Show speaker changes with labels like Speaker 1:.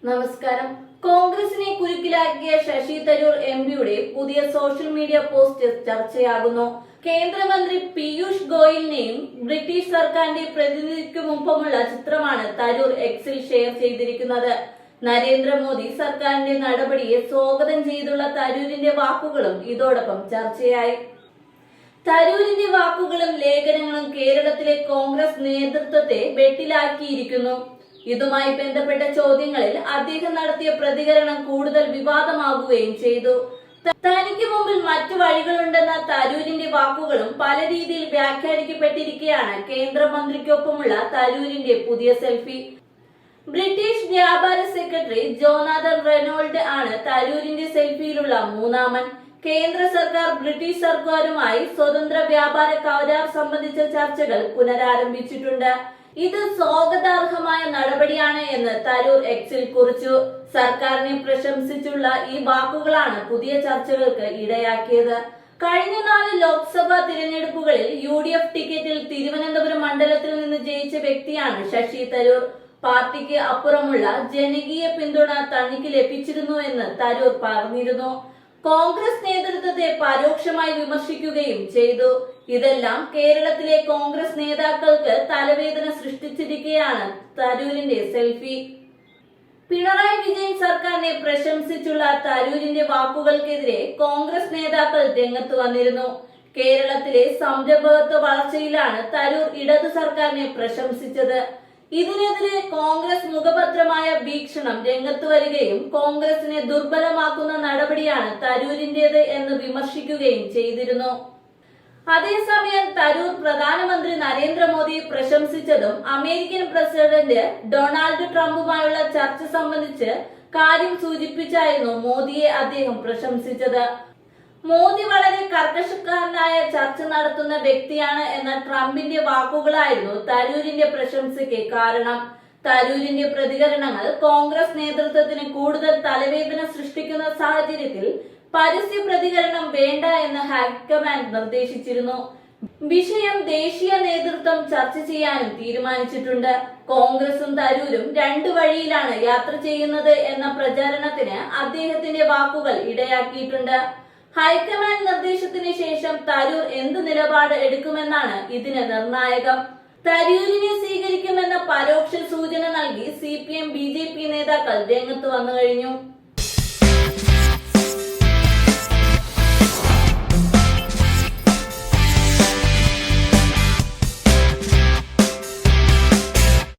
Speaker 1: നമസ്കാരം. കോൺഗ്രസിനെ കുരുക്കിലാക്കിയ ശശി തരൂർ എംപിയുടെ പുതിയ സോഷ്യൽ മീഡിയ പോസ്റ്റ് ചർച്ചയാകുന്നു. കേന്ദ്രമന്ത്രി പീയൂഷ് ഗോയലിനെയും ബ്രിട്ടീഷ് സർക്കാരിന്റെ പ്രതിനിധിക്കുമൊപ്പമുള്ള ചിത്രമാണ് തരൂർ എക്സിൽ ഷെയർ ചെയ്തിരിക്കുന്നത്. നരേന്ദ്രമോദി സർക്കാരിന്റെ നടപടിയെ സ്വാഗതം ചെയ്തുള്ള തരൂരിന്റെ വാക്കുകളും ഇതോടൊപ്പം ചർച്ചയായി. തരൂരിന്റെ വാക്കുകളും ലേഖനങ്ങളും കേരളത്തിലെ കോൺഗ്രസ് നേതൃത്വത്തെ വെട്ടിലാക്കിയിരിക്കുന്നു. ഇതുമായി ബന്ധപ്പെട്ട ചോദ്യങ്ങളിൽ അദ്ദേഹം നടത്തിയ പ്രതികരണം കൂടുതൽ വിവാദമാകുകയും ചെയ്തു. തനിക്ക് മുമ്പിൽ മറ്റു വഴികളുണ്ടെന്ന തരൂരിന്റെ വാക്കുകളും പല രീതിയിൽ വ്യാഖ്യാനിക്കപ്പെട്ടിരിക്കെയാണ് കേന്ദ്രമന്ത്രിക്കൊപ്പമുള്ള തരൂരിന്റെ പുതിയ സെൽഫി. ബ്രിട്ടീഷ് വ്യാപാര സെക്രട്ടറി ജോനാഥൻ റെയ്നോൾഡ് ആണ് തരൂരിന്റെ സെൽഫിയിലുള്ള മൂന്നാമൻ. കേന്ദ്ര സർക്കാർ ബ്രിട്ടീഷ് സർക്കാരുമായി സ്വതന്ത്ര വ്യാപാര കരാർ സംബന്ധിച്ച ചർച്ചകൾ പുനരാരംഭിച്ചിട്ടുണ്ട്. ഇത് സ്വാഗതാർഹമായ നടപടിയാണ് എന്ന് തരൂർ എക്സിൽ കുറിച്ചു. സർക്കാരിനെ പ്രശംസിച്ചുള്ള ഈ വാക്കുകളാണ് പുതിയ ചർച്ചകൾക്ക് ഇടയാക്കിയത്. കഴിഞ്ഞ 4 ലോക്സഭാ തിരഞ്ഞെടുപ്പുകളിൽ UDF ടിക്കറ്റിൽ തിരുവനന്തപുരം മണ്ഡലത്തിൽ നിന്ന് ജയിച്ച വ്യക്തിയാണ് ശശി തരൂർ. പാർട്ടിക്ക് അപ്പുറമുള്ള ജനകീയ പിന്തുണ തനിക്ക് ലഭിച്ചിരുന്നുവെന്ന് തരൂർ പറഞ്ഞിരുന്നു. കോൺഗ്രസ് നേതൃത്വത്തെ പരോക്ഷമായി വിമർശിക്കുകയും ചെയ്തു. ഇതെല്ലാം കേരളത്തിലെ കോൺഗ്രസ് നേതാക്കൾക്ക് തലവേദന സൃഷ്ടിച്ചിരിക്കെയാണ് തരൂരിന്റെ സെൽഫി. പിണറായി വിജയൻ സർക്കാരിനെ പ്രശംസിച്ചുള്ള തരൂരിന്റെ വാക്കുകൾക്കെതിരെ കോൺഗ്രസ് നേതാക്കൾ രംഗത്ത് വന്നിരുന്നു. കേരളത്തിലെ സംരംഭകത്വ വളർച്ചയിലാണ് തരൂർ ഇടതു സർക്കാരിനെ പ്രശംസിച്ചത്. ഇതിനെതിരെ കോൺഗ്രസ് മുഖപത്രമായ വീക്ഷണം രംഗത്ത് വരികയും കോൺഗ്രസിനെ ദുർബലമാക്കുന്ന നടപടിയാണ് തരൂരിന്റേത് എന്ന് വിമർശിക്കുകയും ചെയ്തിരുന്നു. അതേസമയം തരൂർ പ്രധാനമന്ത്രി നരേന്ദ്രമോദിയെ പ്രശംസിച്ചതും അമേരിക്കൻ പ്രസിഡന്റ് ഡൊണാൾഡ് ട്രംപുമായുള്ള ചർച്ച സംബന്ധിച്ച് കാര്യം സൂചിപ്പിച്ചായിരുന്നു മോദിയെ അദ്ദേഹം പ്രശംസിച്ചത്. മോദി വളരെ കർക്കശക്കാരനായ ചർച്ച നടത്തുന്ന വ്യക്തിയാണ് എന്ന ട്രംപിന്റെ വാക്കുകളായിരുന്നു തരൂരിന്റെ പ്രശംസയ്ക്ക് കാരണം. തരൂരിന്റെ പ്രതികരണങ്ങൾ കോൺഗ്രസ് നേതൃത്വത്തിന് കൂടുതൽ തലവേദന സൃഷ്ടിക്കുന്ന സാഹചര്യത്തിൽ പരസ്യ പ്രതികരണം വേണ്ട എന്ന് ഹൈക്കമാൻഡ് നിർദ്ദേശിച്ചിരുന്നു. വിഷയം ദേശീയ നേതൃത്വം ചർച്ച ചെയ്യാനും തീരുമാനിച്ചിട്ടുണ്ട്. കോൺഗ്രസും തരൂരും 2 വഴിയിലാണ് യാത്ര ചെയ്യുന്നത് എന്ന പ്രചാരണത്തിന് അദ്ദേഹത്തിന്റെ വാക്കുകൾ ഇടയാക്കിയിട്ടുണ്ട്. ഹൈക്കമാൻഡ് നിർദ്ദേശത്തിന് ശേഷം തരൂർ എന്ത് നിലപാട് എടുക്കുമെന്നാണ് ഇതിന് നിർണായകം. തരൂരിനെ സ്വീകരിക്കുമെന്ന പരോക്ഷ സൂചന നൽകി CPM BJP നേതാക്കൾ രംഗത്ത് വന്നു കഴിഞ്ഞു.